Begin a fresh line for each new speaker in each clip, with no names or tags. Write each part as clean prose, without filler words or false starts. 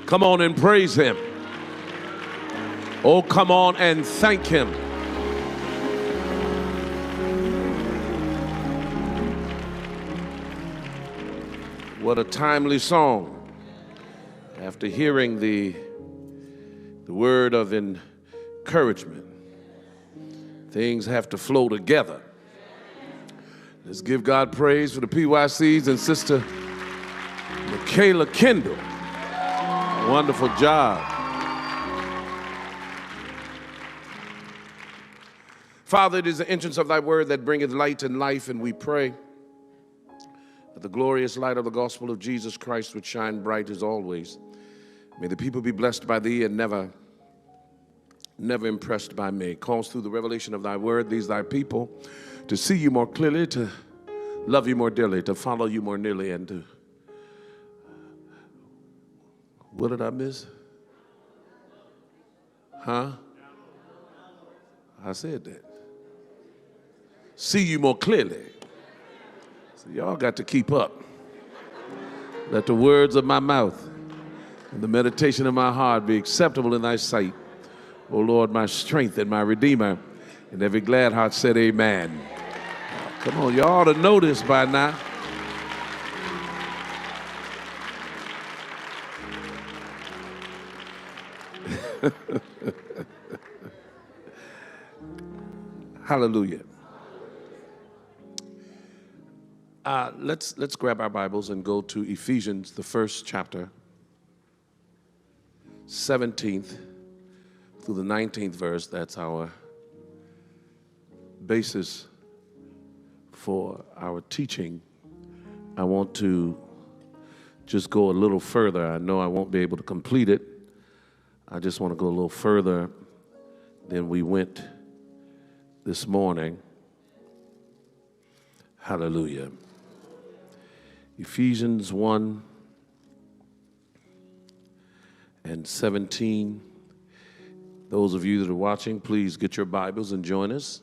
Come on and praise him. Oh, come on and thank him. What a timely song. After hearing the word of encouragement, things have to flow together. Let's give God praise for the PYCs and Sister Michaela Kendall. Wonderful job. Father, it is the entrance of thy word that bringeth light and life, and we pray that the glorious light of the gospel of Jesus Christ would shine bright as always. May the people be blessed by thee and never impressed by me. Cause through the revelation of thy word these thy people to see you more clearly, to love you more dearly, to follow you more nearly, and to... What did I miss? Huh? I said that. See you more clearly. So y'all got to keep up. Let the words of my mouth and the meditation of my heart be acceptable in thy sight. O Lord, my strength and my redeemer. And every glad heart said amen. Come on, you ought to know this by now. Hallelujah. Let's grab our Bibles and go to Ephesians, the first chapter, 17th through the 19th verse. That's our basis for our teaching. I want to just go a little further. I know I won't be able to complete it. I just want to go a little further than we went this morning. Hallelujah. Ephesians 1 and 17. Those of you that are watching, please get your Bibles and join us.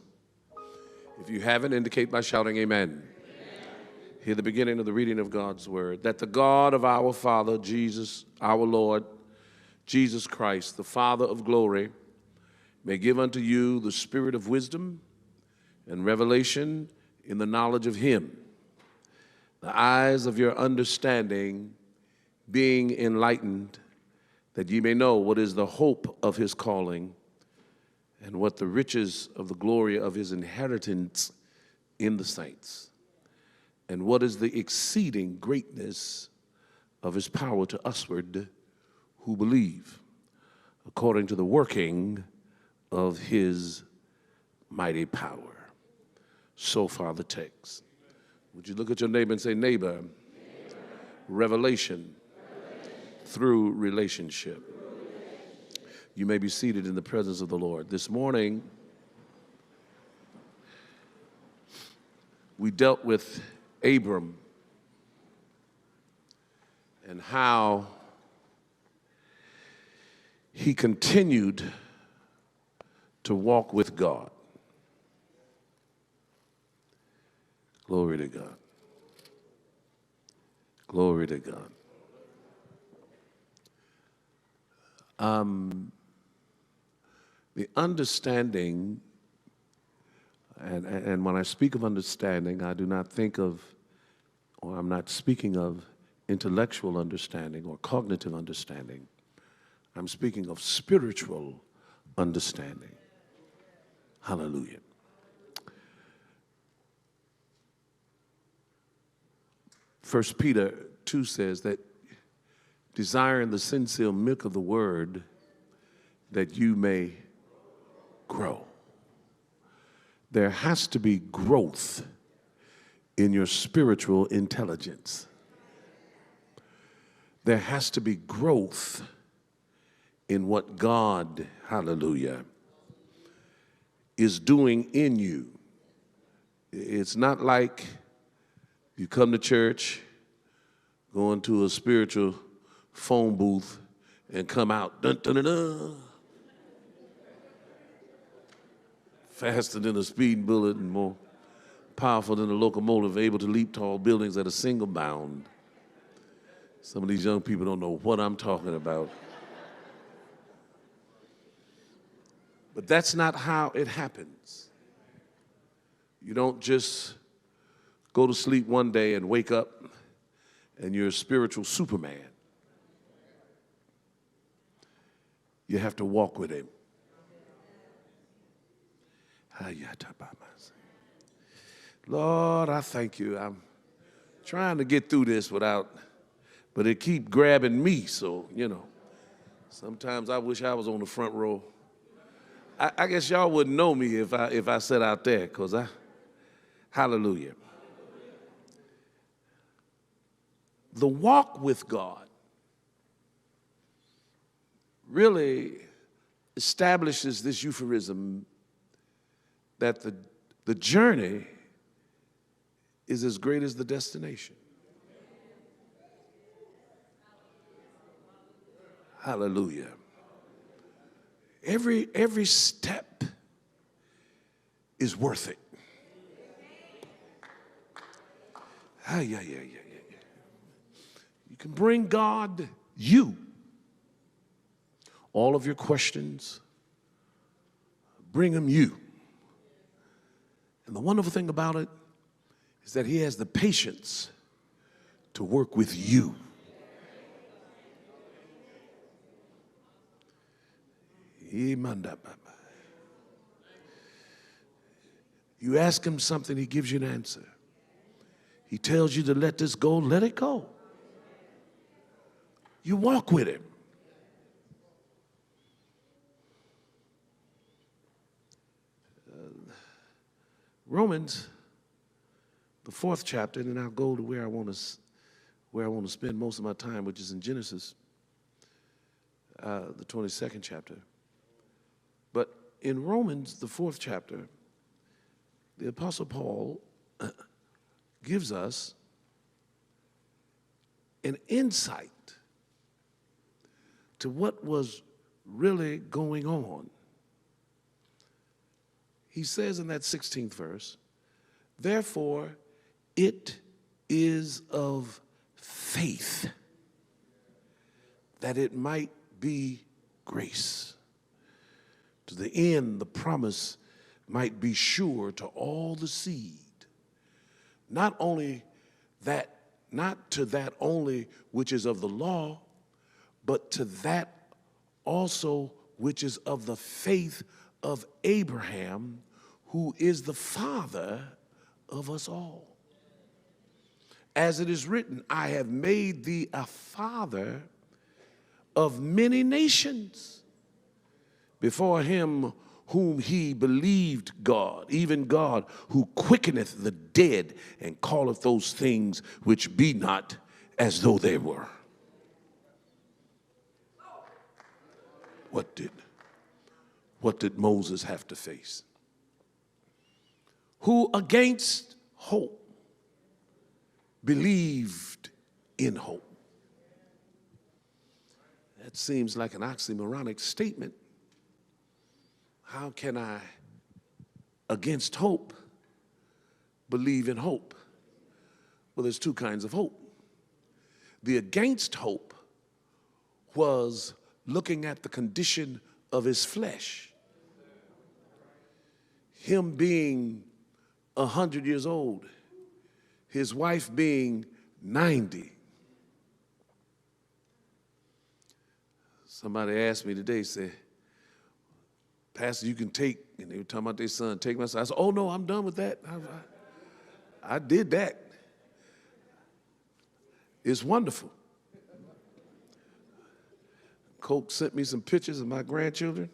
If you haven't, indicate by shouting amen. Hear the beginning of the reading of God's word. That the God of our Father, Jesus, our Lord, Jesus Christ, the Father of glory, may give unto you the spirit of wisdom and revelation in the knowledge of him, the eyes of your understanding being enlightened, that ye may know what is the hope of his calling and what the riches of the glory of his inheritance in the saints, and what is the exceeding greatness of his power to usward who believe, according to the working of his mighty power. So far the text. Would you look at your neighbor and say, neighbor, revelation through relationship. You may be seated in the presence of the Lord. This morning, we dealt with Abram and how he continued to walk with God. Glory to God. Glory to God. The understanding, and when I speak of understanding, I do not think of, or I'm not speaking of intellectual understanding or cognitive understanding. I'm speaking of spiritual understanding. Hallelujah. First Peter 2 says that desiring the sincere milk of the word that you may grow. There has to be growth in your spiritual intelligence. There has to be growth in what God, hallelujah, is doing in you. It's not like you come to church, go into a spiritual phone booth, and come out, dun, dun, dun, dun, faster than a speeding bullet and more powerful than a locomotive, able to leap tall buildings at a single bound. Some of these young people don't know what I'm talking about. But that's not how it happens. You don't just go to sleep one day and wake up and you're a spiritual Superman. You have to walk with him. Lord, I thank you. I'm trying to get through this but it keep grabbing me. So, sometimes I wish I was on the front row. I guess y'all wouldn't know me if I sat out there, because hallelujah. The walk with God really establishes this euphemism that the journey is as great as the destination. Hallelujah. Every step is worth it. Yeah. You can bring God all of your questions, bring him you. And the wonderful thing about it is that he has the patience to work with you. You ask him something, he gives you an answer. He tells you to let this go, let it go. You walk with him. Romans, the 4th chapter, and then I'll go to where I want to spend most of my time, which is in Genesis, the 22nd chapter. But in Romans, the 4th chapter, the Apostle Paul gives us an insight to what was really going on. He says in that 16th verse, therefore it is of faith that it might be grace. To the end, the promise might be sure to all the seed. Not to that only which is of the law, but to that also which is of the faith of Abraham, who is the father of us all. As it is written, I have made thee a father of many nations, before him whom he believed God, even God who quickeneth the dead and calleth those things which be not as though they were. What did Moses have to face? Who against hope believed in hope. That seems like an oxymoronic statement. How can I, against hope, believe in hope? Well, there's two kinds of hope. The against hope was looking at the condition of his flesh. Him being 100 years old, his wife being 90. Somebody asked me today, said, Pastor, you can take, and they were talking about their son, take my son. I said, oh no, I'm done with that. I did that. It's wonderful. Coke sent me some pictures of my grandchildren.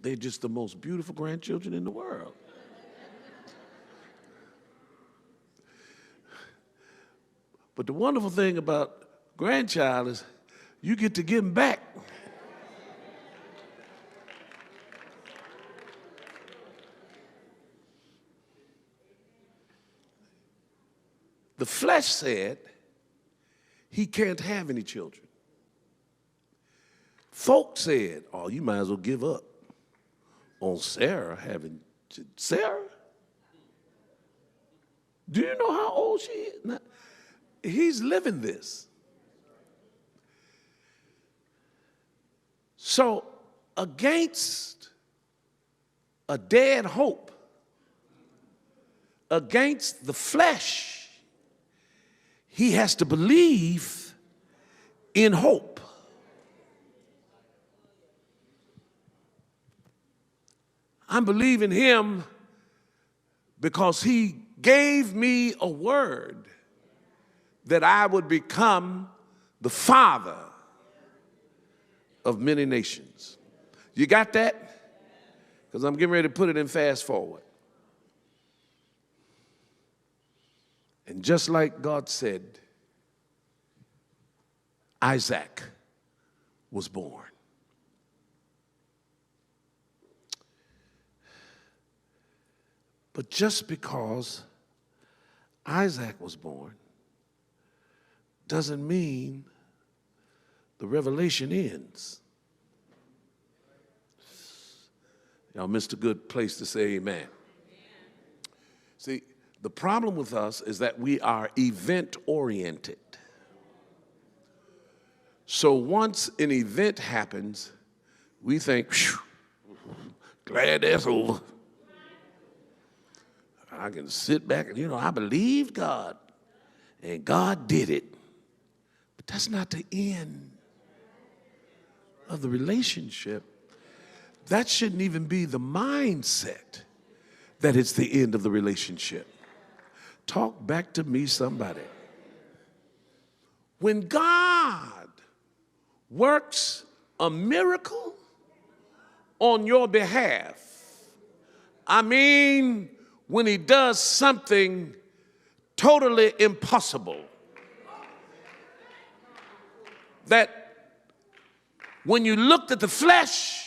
They're just the most beautiful grandchildren in the world. But the wonderful thing about grandchild is you get to give them back. The flesh said he can't have any children. Folk said, oh, you might as well give up on Sarah having Sarah? Do you know how old she is? Now, he's living this. So against a dead hope, against the flesh, he has to believe in hope. I'm believing him because he gave me a word that I would become the father of many nations. You got that? Because I'm getting ready to put it in fast forward. And just like God said, Isaac was born. But just because Isaac was born doesn't mean the revelation ends. Y'all missed a good place to say amen. See, the problem with us is that we are event-oriented. So once an event happens, we think, glad that's over. I can sit back and, I believed God, and God did it. But that's not the end of the relationship. That shouldn't even be the mindset that it's the end of the relationship. Talk back to me, somebody. When God works a miracle on your behalf, I mean, when he does something totally impossible, that when you looked at the flesh,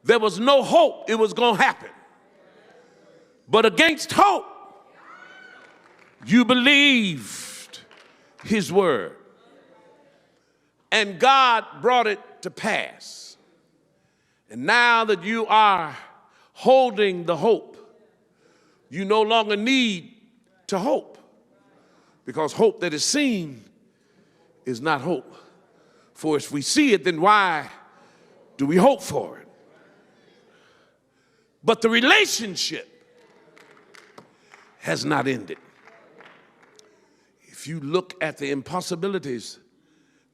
there was no hope it was going to happen. But against hope, you believed his word. And God brought it to pass. And now that you are holding the hope, you no longer need to hope, because hope that is seen is not hope. For if we see it, then why do we hope for it? But the relationship has not ended. If you look at the impossibilities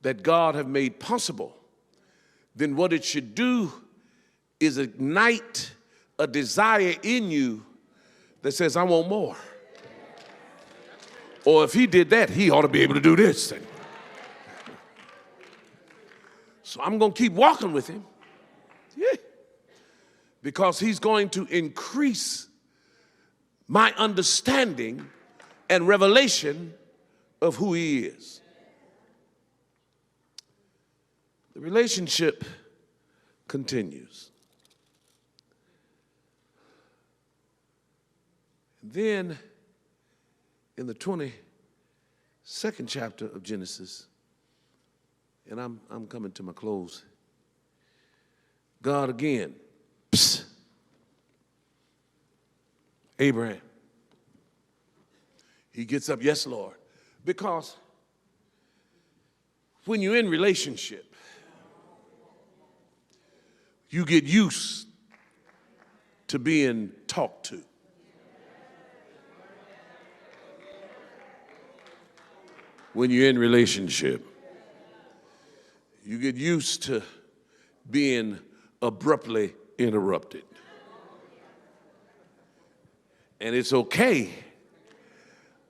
that God have made possible, then what it should do is ignite a desire in you that says, I want more. Or if he did that, he ought to be able to do this thing. So I'm going to keep walking with him. Yeah. Because he's going to increase my understanding and revelation of who he is. The relationship continues. Then, in the 22nd chapter of Genesis, and I'm coming to my close, God again, Abraham, he gets up, yes, Lord, because when you're in relationship, you get used to being talked to. When you're in relationship, you get used to being abruptly interrupted. And it's okay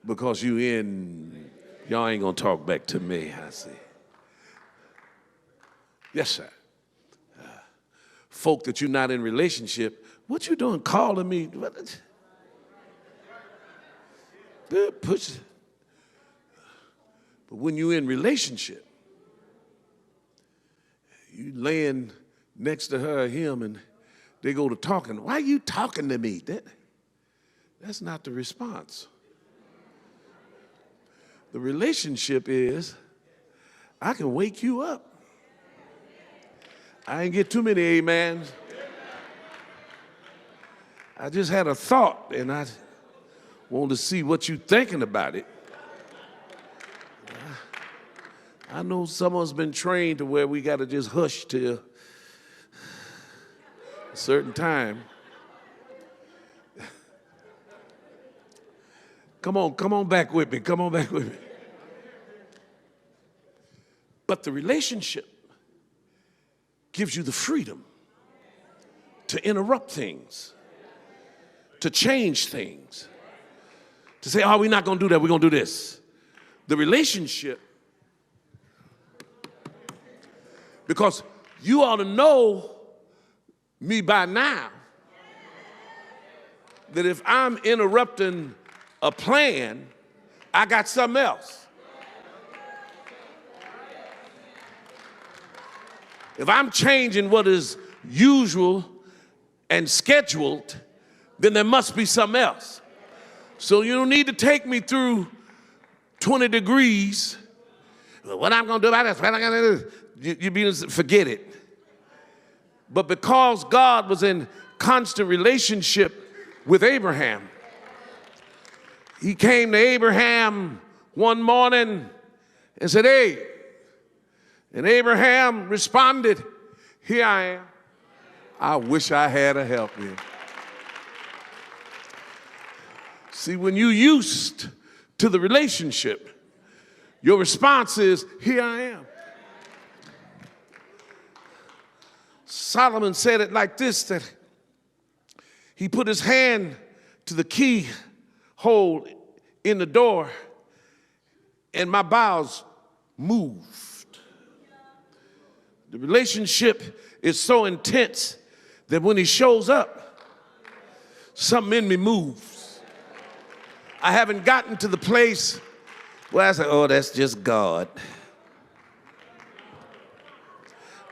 because y'all ain't gonna talk back to me, I see. Yes, sir. Folk that you're not in relationship, what you doing calling me? Push. But when you're in relationship, you laying next to her or him and they go to talking. Why are you talking to me? That's not the response. The relationship is, I can wake you up. I ain't get too many amens. I just had a thought and I want to see what you're thinking about it. I know some of us been trained to where we got to just hush till a certain time. Come on back with me. Come on back with me. But the relationship gives you the freedom to interrupt things, to change things, to say, oh, we're not going to do that, we're going to do this. The relationship, because you ought to know me by now, that if I'm interrupting a plan, I got something else. If I'm changing what is usual and scheduled, then there must be something else. So you don't need to take me through 20 degrees. What I'm going to do about this? What I'm going to do? Forget it. But because God was in constant relationship with Abraham, he came to Abraham one morning and said, hey. And Abraham responded, here I am. I wish I had a helpmeet. See, when you're used to the relationship, your response is, here I am. Solomon said it like this, that he put his hand to the keyhole in the door and my bowels moved. The relationship is so intense that when he shows up, something in me moves. I haven't gotten to the place where I say, oh, that's just God.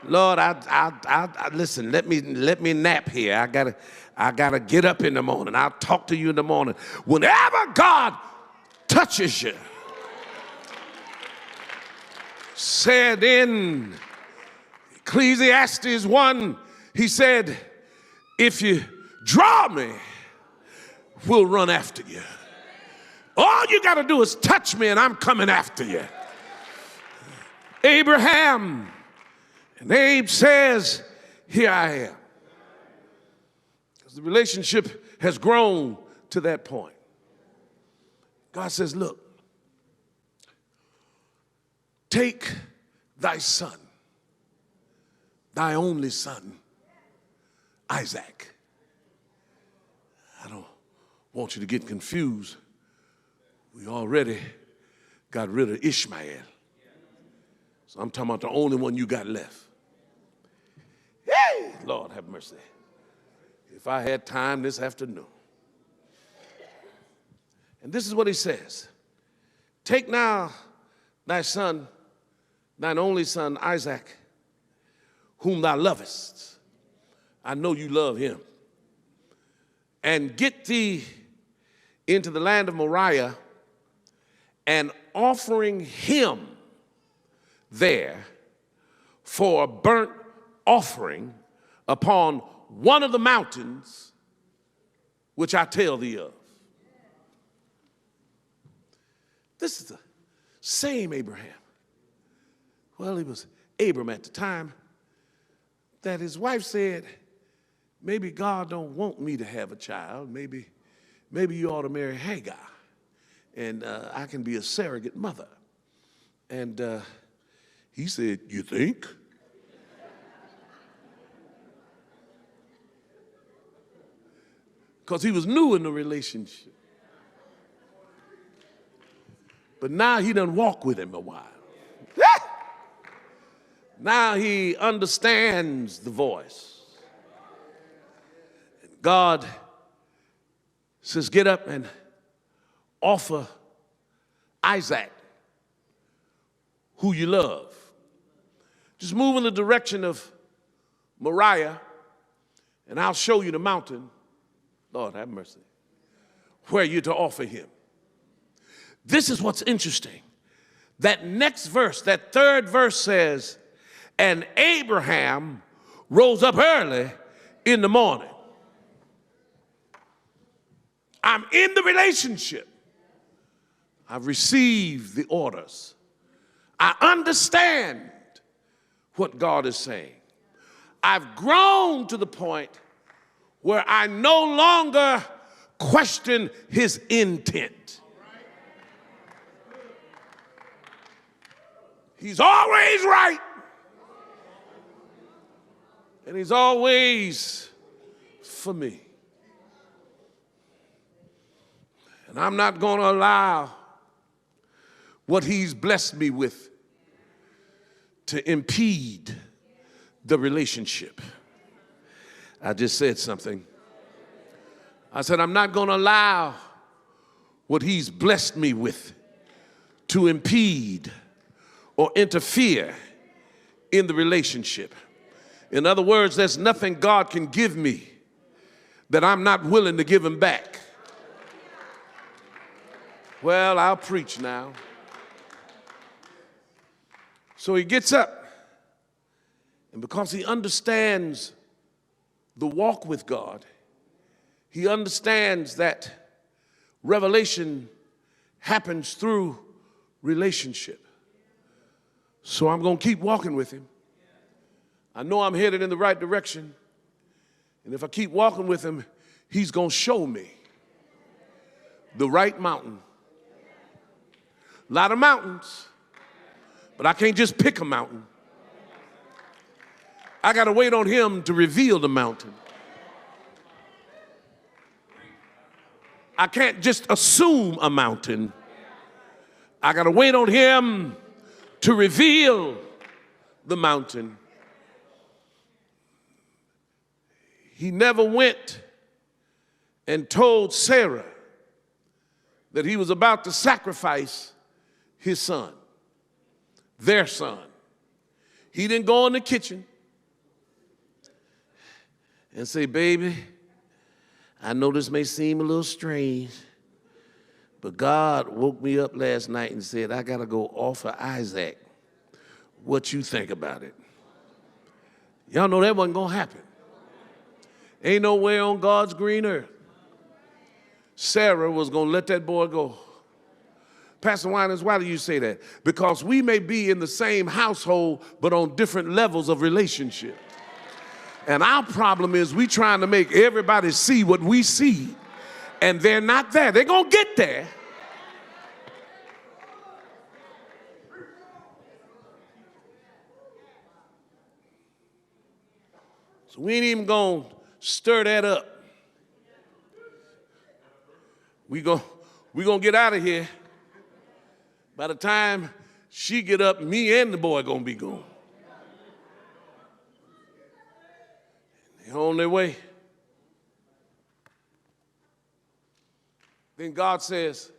Lord, I listen, let me nap here. I gotta get up in the morning. I'll talk to you in the morning. Whenever God touches you, said in Ecclesiastes 1, he said, if you draw me, we'll run after you. All you got to do is touch me and I'm coming after you. Abraham and Abe says, here I am. Because the relationship has grown to that point. God says, look, take thy son, thy only son, Isaac. I don't want you to get confused. We already got rid of Ishmael. So I'm talking about the only one you got left. Hey, Lord have mercy. If I had time this afternoon. And this is what he says. Take now thy son, thine only son, Isaac, whom thou lovest. I know you love him. And get thee into the land of Moriah, and offering him there for a burnt offering upon one of the mountains which I tell thee of. This is the same Abraham. Well, he was Abram at the time that his wife said, maybe God don't want me to have a child. Maybe you ought to marry Hagar, and I can be a surrogate mother. And he said, you think? Because he was new in the relationship. But now he done walk with him a while. Now he understands the voice. God says, get up and offer Isaac, who you love. Just move in the direction of Moriah, and I'll show you the mountain, Lord have mercy, where you're to offer him. This is what's interesting. That next verse, that third verse says, and Abraham rose up early in the morning. I'm in the relationship. I've received the orders. I understand what God is saying. I've grown to the point where I no longer question his intent. He's always right. And he's always for me. And I'm not going to allow what he's blessed me with to impede the relationship. I just said something. I said, I'm not going to allow what he's blessed me with to impede or interfere in the relationship. In other words, there's nothing God can give me that I'm not willing to give him back. Well, I'll preach now. So he gets up, and because he understands the walk with God, he understands that revelation happens through relationship. So I'm going to keep walking with him. I know I'm headed in the right direction. And if I keep walking with him, he's going to show me the right mountain. A lot of mountains, but I can't just pick a mountain. I got to wait on him to reveal the mountain. I can't just assume a mountain. I got to wait on him to reveal the mountain. He never went and told Sarah that he was about to sacrifice his son, their son. He didn't go in the kitchen and say, baby, I know this may seem a little strange, but God woke me up last night and said, I got to go offer Isaac. What you think about it? Y'all know that wasn't going to happen. Ain't no way on God's green earth Sarah was going to let that boy go. Pastor Winans, why do you say that? Because we may be in the same household, but on different levels of relationship. And our problem is we trying to make everybody see what we see, and they're not there. They're going to get there. So we ain't even going to stir that up. We gonna get out of here. By the time she get up, me and the boy gonna be gone. They're on their way. Then God says,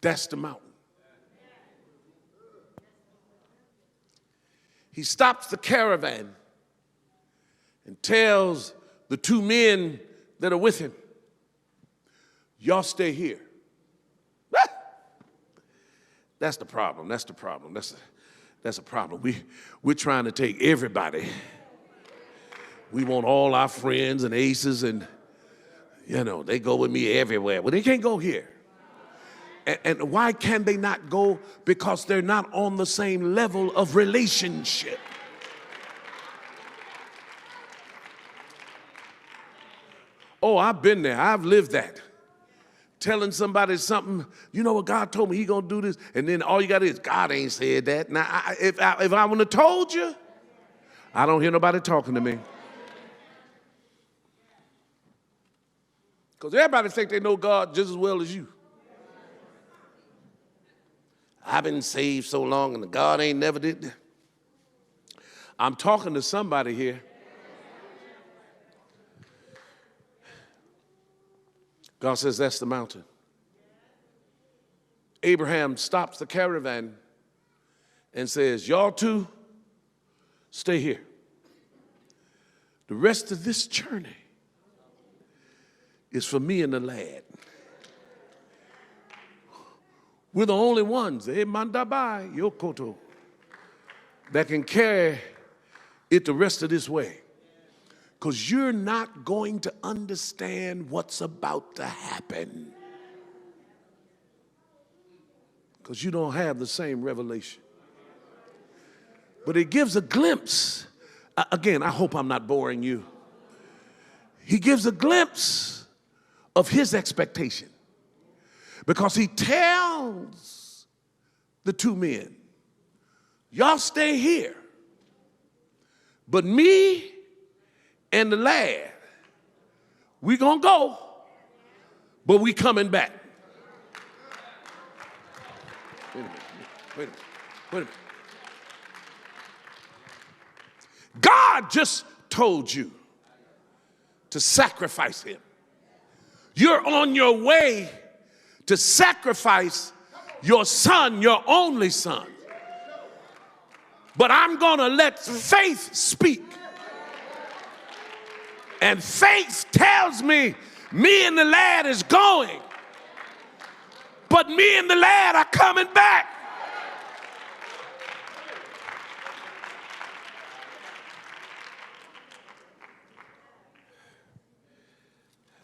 that's the mountain. He stops the caravan and tells the two men that are with him, y'all stay here. That's the problem. That's the problem. That's a problem. We're trying to take everybody. We want all our friends and aces and, they go with me everywhere. Well, they can't go here. And why can they not go? Because they're not on the same level of relationship. Oh, I've been there. I've lived that. Telling somebody something, you know what, God told me he gonna do this, and then all you got is, God ain't said that. Now, if I would have told you, I don't hear nobody talking to me. Because everybody think they know God just as well as you. I've been saved so long, and God ain't never did that. I'm talking to somebody here. God says, that's the mountain. Abraham stops the caravan and says, y'all two, stay here. The rest of this journey is for me and the lad. We're the only ones, that can carry it the rest of this way. Because you're not going to understand what's about to happen. because you don't have the same revelation. But it gives a glimpse. Again, I hope I'm not boring you. He gives a glimpse of his expectation because he tells the two men, y'all stay here, but me and the lad, we gonna go, but we coming back. Wait a minute. God just told you to sacrifice him. You're on your way to sacrifice your son, your only son. But I'm gonna let faith speak. And faith tells me and the lad is going, but me and the lad are coming back.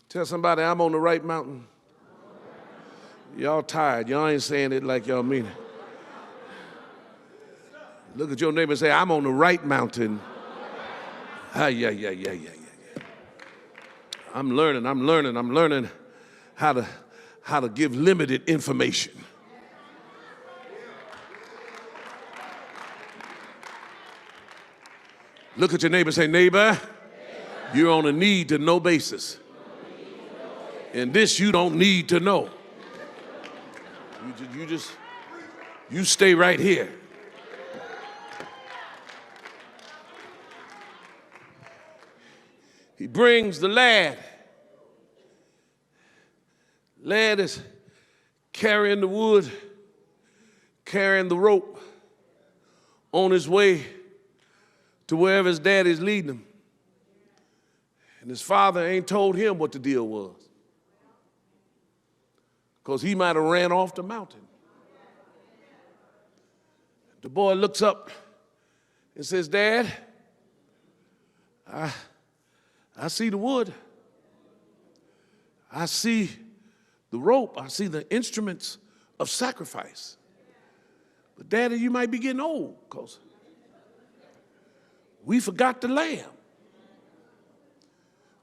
Tell somebody I'm on the right mountain. Y'all tired. Y'all ain't saying it like y'all mean it. Look at your neighbor and say, I'm on the right mountain. Yeah. I'm learning how to give limited information. Look at your neighbor and say, neighbor, you're on a need to know basis. And this you don't need to know. You stay right here. He brings the lad. Lad is carrying the wood, carrying the rope on his way to wherever his daddy's leading him. And his father ain't told him what the deal was, because he might have ran off the mountain. The boy looks up and says, Dad, I see the wood. I see the rope. I see the instruments of sacrifice. But Daddy, you might be getting old because we forgot the lamb.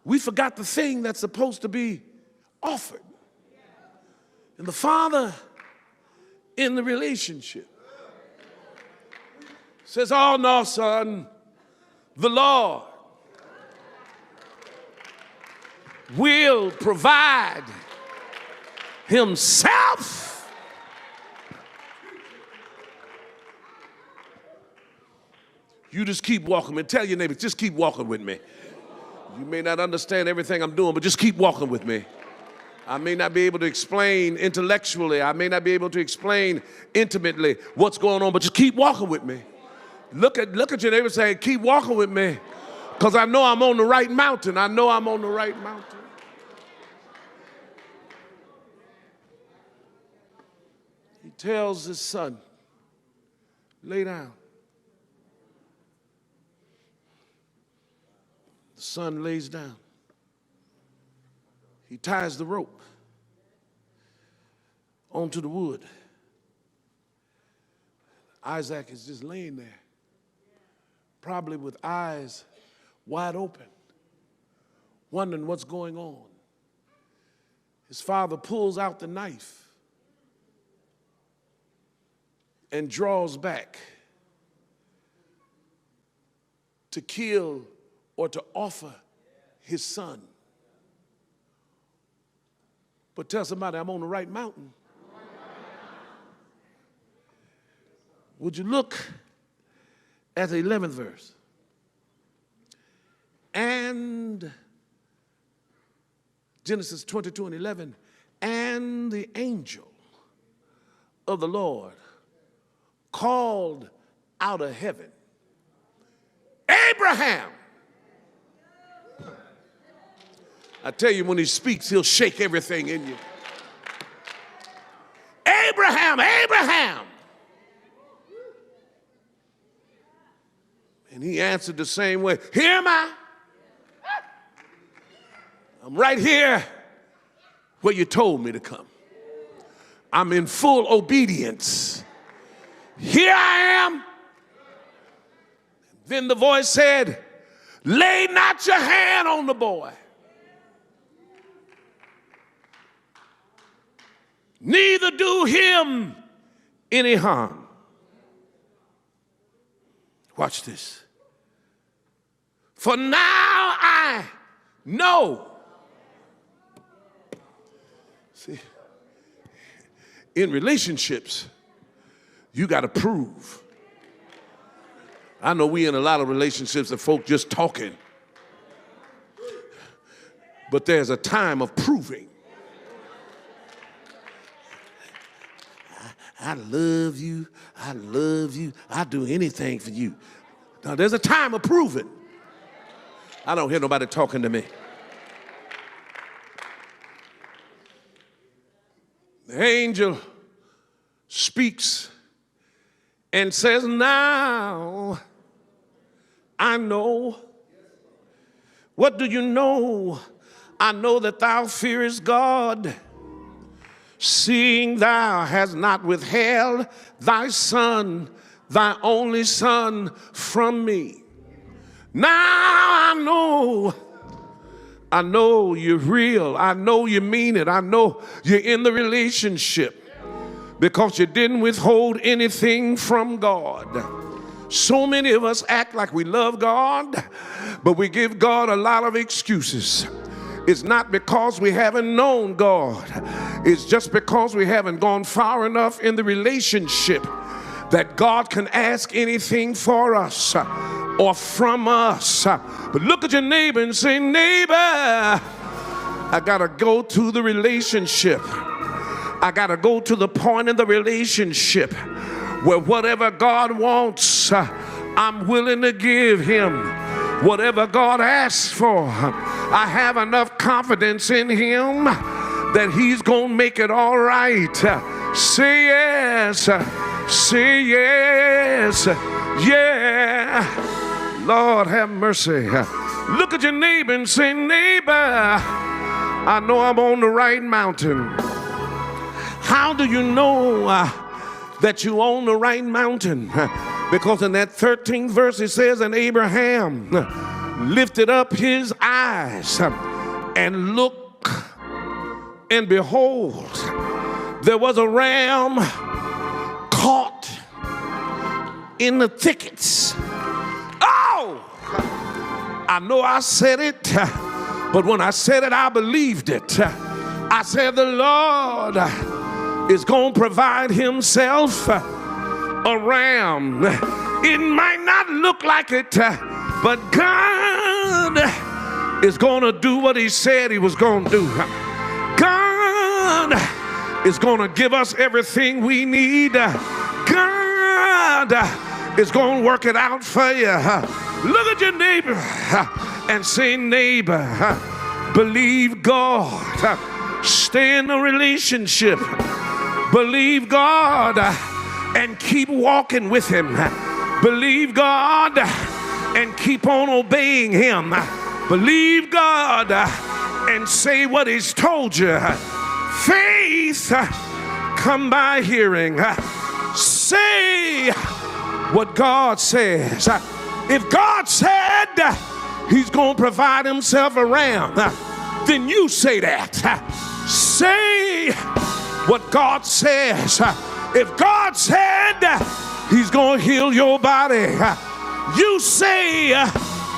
We forgot the thing that's supposed to be offered. And the father in the relationship says, oh no, son, the Lord will provide himself. You just keep walking and tell your neighbor, just keep walking with me. You may not understand everything I'm doing, but just keep walking with me. I may not be able to explain intellectually. I may not be able to explain intimately what's going on, but just keep walking with me. Look at your neighbor and say, keep walking with me, because I know I'm on the right mountain. I know I'm on the right mountain. He tells his son, lay down. The son lays down. He ties the rope onto the wood. Isaac is just laying there, probably with eyes wide open, wondering what's going on. His father pulls out the knife and draws back to kill or to offer his son. But tell somebody, I'm on the right mountain. Would you look at the 11th verse? And Genesis 22:11, and the angel of the Lord called out of heaven, Abraham. I tell you, when he speaks, he'll shake everything in you. Abraham, Abraham. And he answered the same way, here am I. I'm right here where you told me to come. I'm in full obedience. Here I am. Then the voice said, lay not your hand on the boy, neither do him any harm. Watch this. For now I know. See, in relationships, you got to prove. I know we in a lot of relationships that folk just talking. But there's a time of proving. I love you. I love you. I'll do anything for you. Now, there's a time of proving. I don't hear nobody talking to me. The angel speaks and says, now I know. What do you know? I know that thou fearest God, seeing thou hast not withheld thy son, thy only son, from me. Now I know you're real. I know you mean it. I know you're in the relationship because you didn't withhold anything from God. So many of us act like we love God, but we give God a lot of excuses. It's not because we haven't known God. It's just because we haven't gone far enough in the relationship that God can ask anything for us or from us. But look at your neighbor and say, neighbor, I gotta go to the relationship. I gotta go to the point in the relationship where whatever God wants, I'm willing to give him. Whatever God asks for, I have enough confidence in him that he's gonna make it all right. Say yes, say yes, yeah. Lord have mercy. Look at your neighbor and say, neighbor, I know I'm on the right mountain. How do you know that you on the right mountain? Because in that 13th verse it says, and Abraham lifted up his eyes and looked, and behold, there was a ram caught in the thickets. Oh! I know I said it, but when I said it, I believed it. I said the Lord is going to provide himself a ram. It might not look like it, but God is going to do what he said he was going to do. God is going to give us everything we need. God is going to work it out for you. Look at your neighbor and say, neighbor, believe God. Stay in the relationship. Believe God and keep walking with him. Believe God and keep on obeying him. Believe God and say what he's told you. Faith come by hearing. Say what God says. If God said he's going to provide himself a ram, then you say that. Say what God says. If God said he's going to heal your body, you say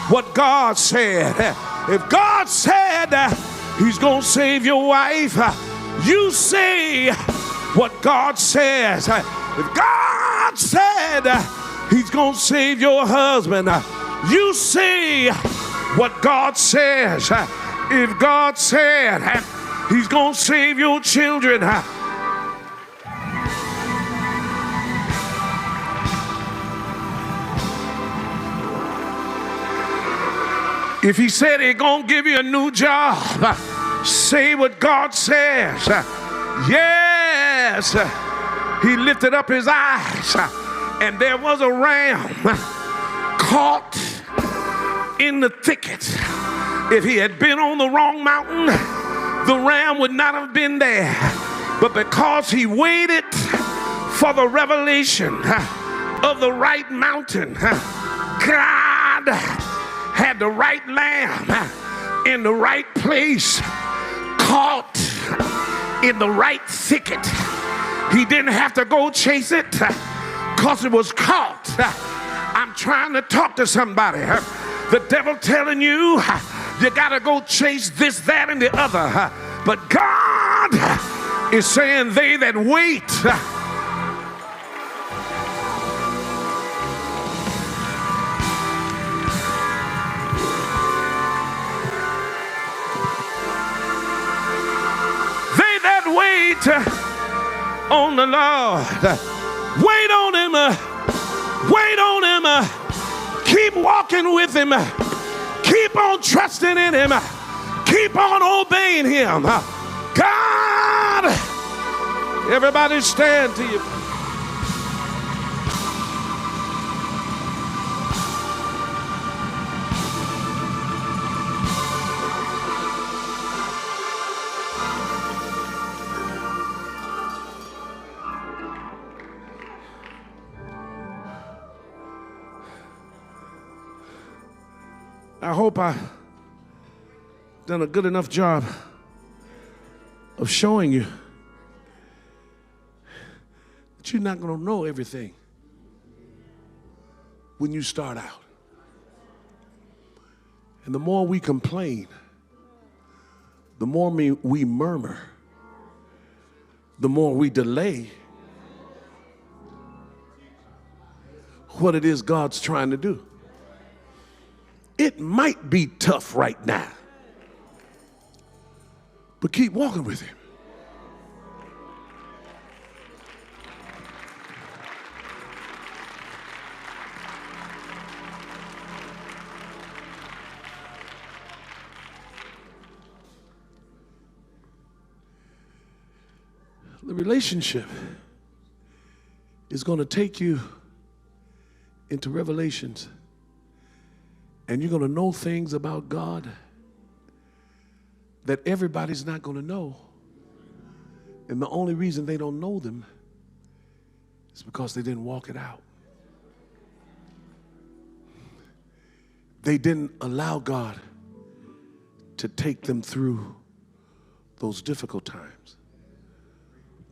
what God said. If God said he's going to save your wife, you say what God says. If God said he's going to save your husband, you say what God says. If God said he's going to save your children, if he said he's going to give you a new job, say what God says. Yes. He lifted up his eyes, and there was a ram caught in the thicket. If he had been on the wrong mountain, the ram would not have been there. But because he waited for the revelation of the right mountain, God had the right lamb in the right place, caught in the right thicket. He didn't have to go chase it because it was caught. I'm trying to talk to somebody. The devil telling you, you got to go chase this, that, and the other. But God is saying, they that wait. They that wait on the Lord. Wait on him. Wait on him. Keep walking with him. Keep on trusting in him. Keep on obeying him. God, everybody stand to you. I hope I've done a good enough job of showing you that you're not going to know everything when you start out. And the more we complain, the more we murmur, the more we delay what it is God's trying to do. It might be tough right now, but keep walking with him. The relationship is going to take you into revelations. And you're going to know things about God that everybody's not going to know. And the only reason they don't know them is because they didn't walk it out. They didn't allow God to take them through those difficult times.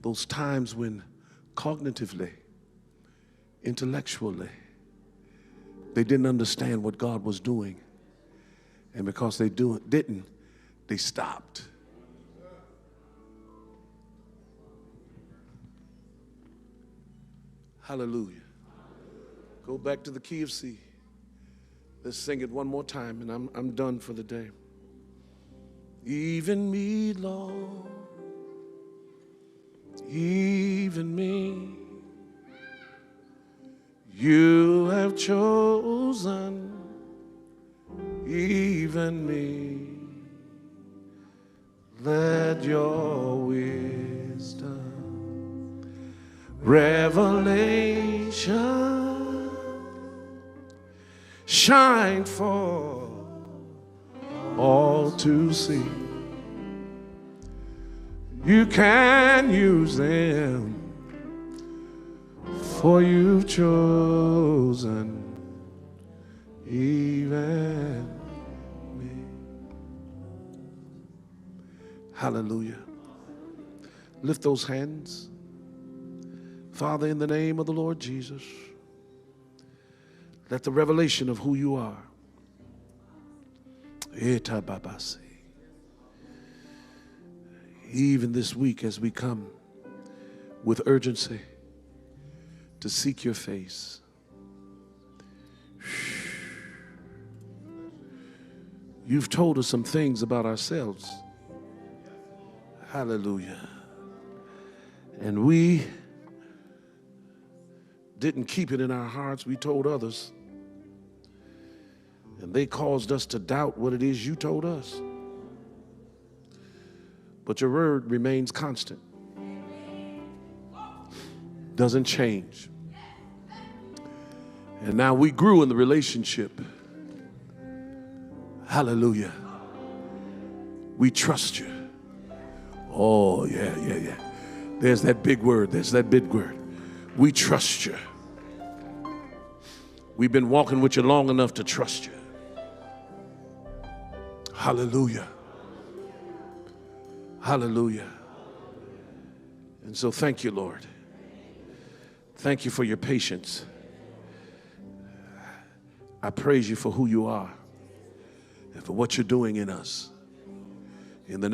Those times when cognitively, intellectually, they didn't understand what God was doing. And because they didn't, they stopped. Hallelujah. Go back to the key of C. Let's sing it one more time, and I'm done for the day. Even me, Lord, even me, you have chosen, even me. Let your wisdom, revelation shine for all to see. You can use them, for you've chosen even me. Hallelujah. Lift those hands. Father, in the name of the Lord Jesus, let the revelation of who you are, even this week as we come with urgency to seek your face. You've told us some things about ourselves. Hallelujah. And we didn't keep it in our hearts. We told others. And they caused us to doubt what it is you told us. But your word remains constant. Doesn't change. And now we grew in the relationship. Hallelujah. We trust you. Oh, yeah. There's that big word. There's that big word. We trust you. We've been walking with you long enough to trust you. Hallelujah. Hallelujah. And so thank you, Lord. Thank you for your patience. I praise you for who you are and for what you're doing in us. In the name